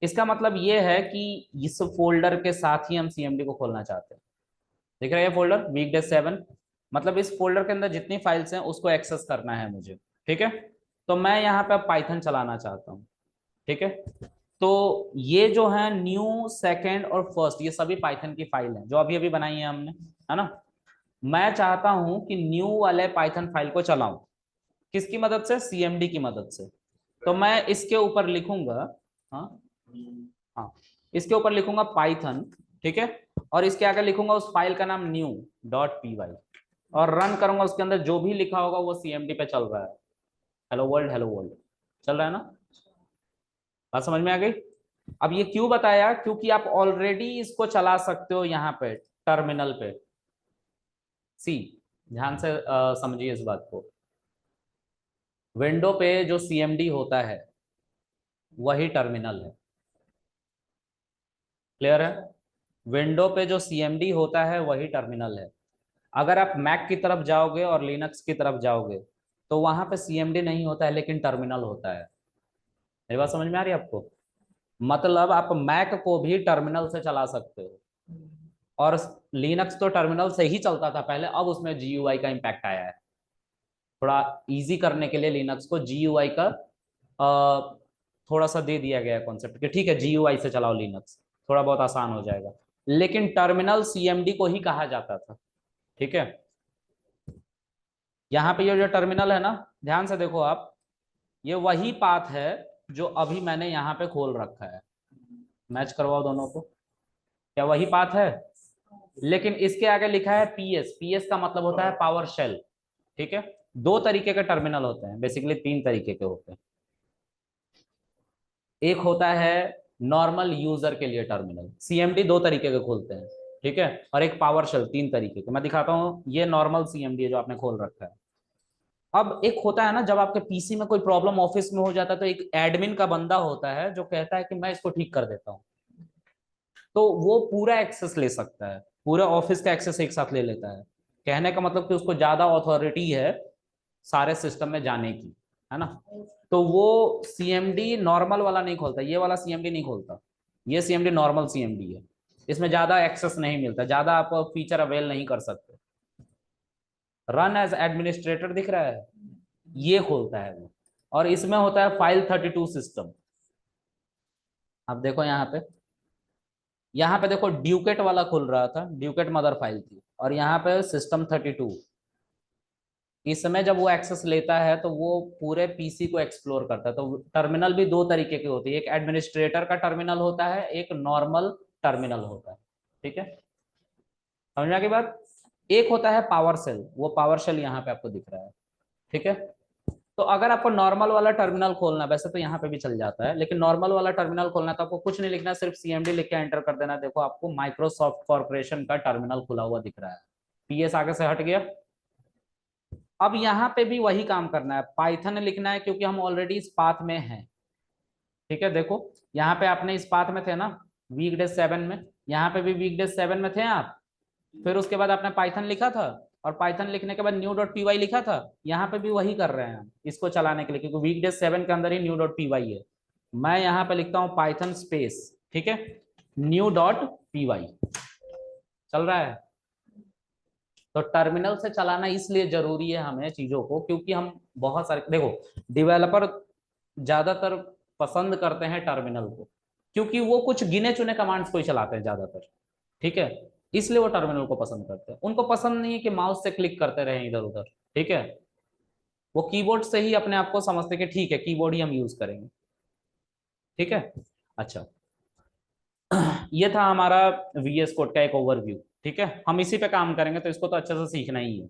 इसका मतलब ये है कि इस फोल्डर के साथ ही हम CMD को खोलना चाहते हैं, दिख रहा है ये फोल्डर वीकडे 7, मतलब इस फोल्डर के अंदर जितनी फाइल्स हैं उसको एक्सेस करना है मुझे, ठीक है। तो मैं यहाँ पे पाइथन चलाना चाहता हूँ, ठीक है। तो ये जो है न्यू, सेकंड और फर्स्ट, ये सभी पाइथन की फाइल है जो अभी अभी बनाई है हमने, है ना। मैं चाहता हूं कि न्यू वाले पाइथन फाइल को चलाऊं, किसकी मदद से, सीएमडी की मदद से। तो मैं इसके ऊपर लिखूंगा, हाँ हाँ, इसके ऊपर लिखूंगा पाइथन, ठीक है। और इसके आगे लिखूंगा उस फाइल का नाम न्यू डॉट पी वाई, और रन करूंगा। उसके अंदर जो भी लिखा होगा वो सीएमडी पे चल रहा है, हेलो वर्ल्ड चल रहा है ना। बात समझ में आ गई। अब ये क्यों बताया, क्योंकि आप ऑलरेडी इसको चला सकते हो यहाँ पे टर्मिनल पे। सी, ध्यान से समझिए इस बात को। विंडो पे जो सीएमडी होता है वही टर्मिनल है, क्लियर है। विंडो पे जो सीएमडी होता है वही टर्मिनल है। अगर आप मैक की तरफ जाओगे और लिनक्स की तरफ जाओगे तो वहां पे सीएमडी नहीं होता है लेकिन टर्मिनल होता है। मेरी बात समझ में आ रही है आपको। मतलब आप मैक को भी टर्मिनल से चला सकते हो, और लिनक्स तो टर्मिनल से ही चलता था पहले, अब उसमें जीयूआई का इम्पैक्ट आया है। थोड़ा इजी करने के लिए लिनक्स को जीयूआई का थोड़ा सा दे दिया गया कॉन्सेप्ट कि ठीक है जीयूआई से चलाओ लिनक्स, थोड़ा बहुत आसान हो जाएगा। लेकिन टर्मिनल सीएमडी को ही कहा जाता था, ठीक है। यहाँ पे ये जो टर्मिनल है ना, ध्यान से देखो आप, ये वही पाथ है जो अभी मैंने यहाँ पे खोल रखा है। मैच करवाओ दोनों को, क्या वही पाथ है। लेकिन इसके आगे लिखा है पीएस, पीएस का मतलब होता है पावर शेल, ठीक है। दो तरीके के टर्मिनल होते हैं, बेसिकली तीन तरीके के होते हैं। एक होता है नॉर्मल यूजर के लिए टर्मिनल, सीएमडी दो तरीके के खोलते हैं, ठीक है। और एक पावर शेल, तीन तरीके के। मैं दिखाता हूँ, ये नॉर्मल सीएमडी है जो आपने खोल रखा है। अब एक होता है ना, जब आपके पीसी में कोई प्रॉब्लम ऑफिस में हो जाता है तो एक एडमिन का बंदा होता है जो कहता है कि मैं इसको ठीक कर देता हूँ। तो वो पूरा एक्सेस ले सकता है, पूरे ऑफिस का एक्सेस एक साथ ले लेता है। कहने का मतलब कि उसको ज्यादा अथॉरिटी है सारे सिस्टम में जाने की, है ना। तो वो सीएमडी नॉर्मल वाला नहीं खोलता, ये वाला सीएमडी नहीं खोलता। ये सीएमडी नॉर्मल सीएमडी है, इसमें ज्यादा एक्सेस नहीं मिलता, ज्यादा आप फीचर अवेल नहीं कर सकते। रन एज एडमिनिस्ट्रेटर दिख रहा है, ये खोलता है वो। और इसमें होता है फाइल 32 सिस्टम। अब देखो यहाँ पे देखो ड्यूकेट वाला खुल रहा था, ड्यूकेट मदर फाइल थी, और यहाँ पे सिस्टम 32। इसमें जब वो एक्सेस लेता है तो वो पूरे पीसी को एक्सप्लोर करता है। तो टर्मिनल भी दो तरीके की होती है, एक एडमिनिस्ट्रेटर का टर्मिनल होता है, एक नॉर्मल टर्मिनल होता है, ठीक है। समझ में आ गई बात। एक होता है पावर सेल, वो पावर सेल यहाँ पे आपको दिख रहा है, ठीक है। तो अगर आपको नॉर्मल वाला टर्मिनल खोलना है, वैसे तो यहाँ पे भी चल जाता है, लेकिन नॉर्मल वाला टर्मिनल खोलना है तो आपको कुछ नहीं लिखना, सिर्फ सीएमडी लिख के एंटर कर देना। देखो आपको माइक्रोसॉफ्ट कॉर्पोरेशन का टर्मिनल खुला हुआ दिख रहा है, पीएस आगे से हट गया। अब यहाँ पे भी वही काम करना है, पाइथन लिखना है क्योंकि हम ऑलरेडी इस पाथ में हैं, ठीक है। देखो यहाँ पे आपने इस पाथ में थे ना, वीकडे 7 में, यहाँ पे भी वीकडे 7 में थे आप। फिर उसके बाद आपने पाइथन लिखा था, और पाइथन लिखने के बाद न्यू डॉट पी वाई लिखा था। यहाँ पे भी वही कर रहे हैं हम इसको चलाने के लिए, क्योंकि वीकडे 7 के अंदर ही न्यू डॉट पी वाई है। मैं यहाँ पे लिखता हूँ पाइथन स्पेस, ठीक है, न्यू डॉट पी वाई चल रहा है। तो टर्मिनल से चलाना इसलिए जरूरी है हमें चीजों को, क्योंकि हम बहुत सारे, देखो डेवलपर ज्यादातर पसंद करते हैं टर्मिनल को, क्योंकि वो कुछ गिने चुने कमांड्स को ही चलाते हैं ज्यादातर, ठीक है। इसलिए वो टर्मिनल को पसंद करते हैं। उनको पसंद नहीं है कि माउस से क्लिक करते रहें इधर उधर, ठीक है। वो कीबोर्ड से ही अपने आप को समझते कि ठीक है कीबोर्ड ही हम यूज करेंगे, ठीक है। अच्छा, ये था हमारा वीएस कोड का एक ओवरव्यू, ठीक है। हम इसी पे काम करेंगे तो इसको तो अच्छे से सीखना ही है।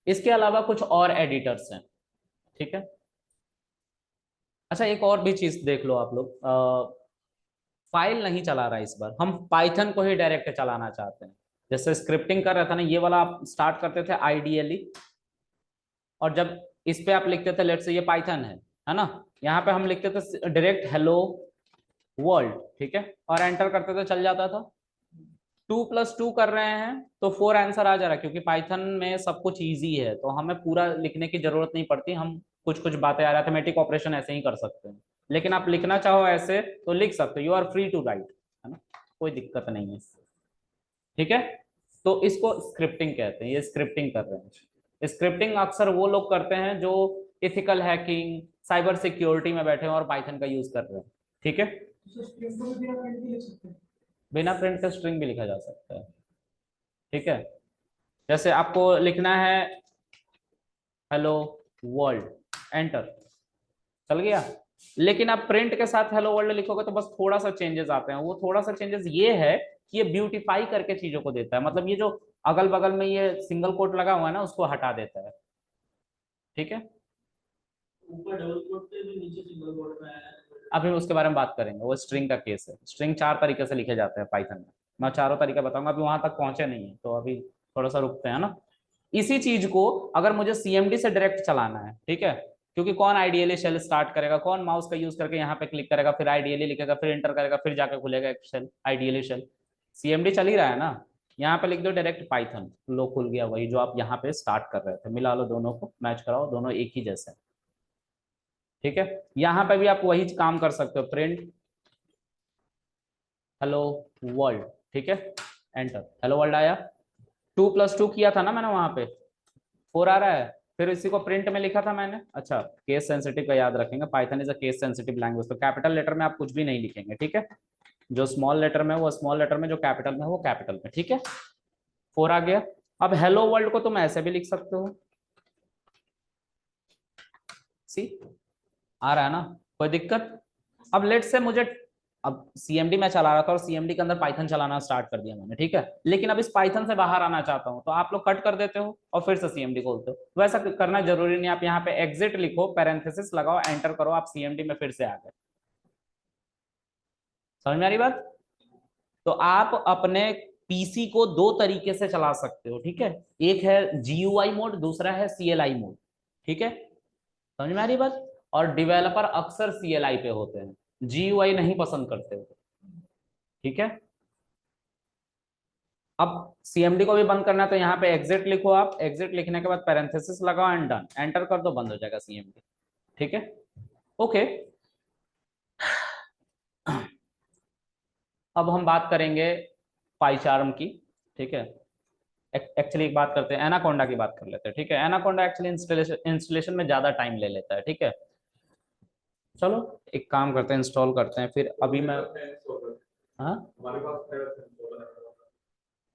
इसके अलावा कुछ और एडिटर्स हैं, ठीक है। अच्छा, एक और भी चीज देख लो आप लोग, फाइल नहीं चला रहा है इस बार, हम पाइथन को ही डायरेक्ट चलाना चाहते हैं। जैसे स्क्रिप्टिंग कर रहा था ना, ये वाला आप स्टार्ट करते थे आइडियली, और जब इस पे आप लिखते थे लेट से ये पाइथन है ना, यहाँ पे हम लिखते थे डायरेक्ट हेलो वर्ल्ड, ठीक है, और एंटर करते थे चल जाता था। 2+2 कर रहे हैं तो 4 आंसर आ जा रहा है, क्योंकि पाइथन में सब कुछ इजी है तो हमें पूरा लिखने की जरूरत नहीं पड़ती। हम कुछ कुछ बातें अरिथमेटिक ऑपरेशन ऐसे ही कर सकते हैं। लेकिन आप लिखना चाहो ऐसे तो लिख सकते हो, you are free to write, है ना, कोई दिक्कत नहीं है, ठीक है। तो इसको स्क्रिप्टिंग कहते हैं, ये स्क्रिप्टिंग कर रहे हैं। स्क्रिप्टिंग अक्सर वो लोग करते हैं जो इथिकल हैकिंग, साइबर सिक्योरिटी में बैठे हैं और पाइथन का यूज कर रहे हैं। ठीक है, बिना प्रिंट के स्ट्रिंग भी लिखा जा सकता है। ठीक है, जैसे आपको लिखना है हेलो वर्ल्ड, एंटर, चल गया। लेकिन आप प्रिंट के साथ हेलो वर्ल्ड लिखोगे तो बस थोड़ा सा चेंजेस आते हैं। वो थोड़ा सा चेंजेस ये है कि ये ब्यूटीफाई करके चीजों को देता है, मतलब ये जो अगल बगल में ये सिंगल कोट लगा हुआ है ना, उसको हटा देता है। ठीक है, ऊपर डबल कोट पे भी नीचे सिंगल कोट में है। अभी उसके बारे में बात करेंगे, वो स्ट्रिंग का केस है। स्ट्रिंग 4 तरीके से लिखे जाते हैं पाइथन में, मैं चारों तरीका बताऊंगा, अभी वहां तक पहुंचे नहीं है तो अभी थोड़ा सा रुकते हैं ना। इसी चीज को अगर मुझे सीएमडी से डायरेक्ट चलाना है, ठीक है, क्योंकि कौन आइडियली शेल स्टार्ट करेगा, कौन माउस का यूज करके यहाँ पे क्लिक करेगा, फिर आइडियली लिखेगा, फिर एंटर करेगा, फिर जाकर खुलेगा एक शेल आइडियली शेल। सीएमडी चल ही रहा है ना, यहाँ पे लिख दो डायरेक्ट पाइथन, लो खुल गया वही जो आप यहाँ पे स्टार्ट कर रहे थे। मिला लो दोनों को, मैच कराओ, दोनों एक ही जैसे। ठीक है, यहाँ पे भी आप वही काम कर सकते हो, प्रिंट हेलो वर्ल्ड। ठीक है, एंटर, हेलो वर्ल्ड आया। 2+2 किया था ना मैंने, वहां पे 4 आ रहा है। फिर इसी को प्रिंट में लिखा था मैंने। अच्छा, केस सेंसिटिव का याद रखेंगे, Python is a case sensitive language, तो कैपिटल लेटर में आप कुछ भी नहीं लिखेंगे। ठीक है, जो स्मॉल लेटर में वो स्मॉल लेटर में, जो कैपिटल में वो कैपिटल में। ठीक है, 4 आ गया। अब हेलो वर्ल्ड को तुम ऐसे भी लिख सकते हो, सी आ रहा है ना, कोई दिक्कत। अब लेट से मुझे, अब सीएमडी में चला रहा था और सीएमडी के अंदर पाइथन चलाना स्टार्ट कर दिया मैंने। ठीक है, लेकिन अब इस पाइथन से बाहर आना चाहता हूं, तो आप लोग कट कर देते हो और फिर से सीएमडी खोलते हो। वैसा करना जरूरी नहीं, आप यहाँ पे एग्जिट लिखो, पैरेंथेसिस लगाओ, एंटर करो, आप सीएमडी में फिर से आ गए। समझ में आ रही बात? तो आप अपने पीसी को 2 तरीके से चला सकते हो। ठीक है, एक है जीयूआई मोड, दूसरा है सीएलआई मोड। ठीक है, समझ में आ रही बात? और डेवलपर अक्सर सीएलआई पे होते हैं, जीयूआई नहीं पसंद करते हो। ठीक है, अब सीएमडी को भी बंद करना है तो यहाँ पे एग्जिट लिखो, आप एग्जिट लिखने के बाद पैरेंथेसिस लगाओ एंड डन, एंटर कर दो, बंद हो जाएगा सीएमडी। ठीक है, ओके। अब हम बात करेंगे पाइचार्म की। ठीक है, एक्चुअली एक बात करते हैं, एनाकोंडा की बात कर लेते हैं। ठीक है, एनाकोंडा एक्चुअली इंस्टॉलेशन में ज्यादा टाइम ले लेता है। ठीक है, चलो एक काम करते हैं, इंस्टॉल करते हैं, फिर अभी मैं, हाँ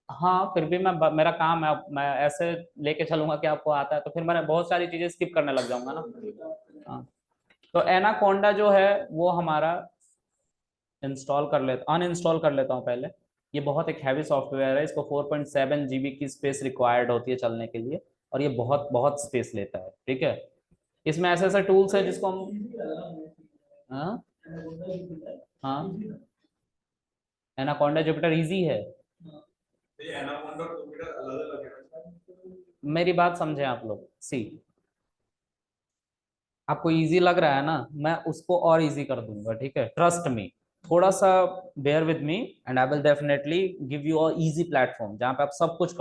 हाँ, फिर भी मैं, मेरा काम है, मैं ऐसे लेके चलूंगा कि आपको आता है तो फिर मैं बहुत सारी चीजें स्किप करने लग जाऊंगा ना। हाँ, तो एनाकोंडा जो है वो हमारा इंस्टॉल कर लेता, अनइंस्टॉल कर लेता हूँ पहले। ये बहुत एक हैवी सॉफ्टवेयर है, इसको 4.7 GB की स्पेस रिक्वायर्ड होती है चलने के लिए, और ये बहुत बहुत स्पेस लेता है। ठीक है, इसमें ऐसे ऐसे टूल्स है जिसको हम, हाँ हाँ, एनाकोंडा जुपिटर इजी है। मेरी बात समझे आप लोग, सी आपको इजी लग रहा है ना, मैं उसको और इजी कर दूंगा। ठीक है, ट्रस्ट मी, थोड़ा सा bear with me and I will definitely give you a easy platform जहां पे आप सब कुछ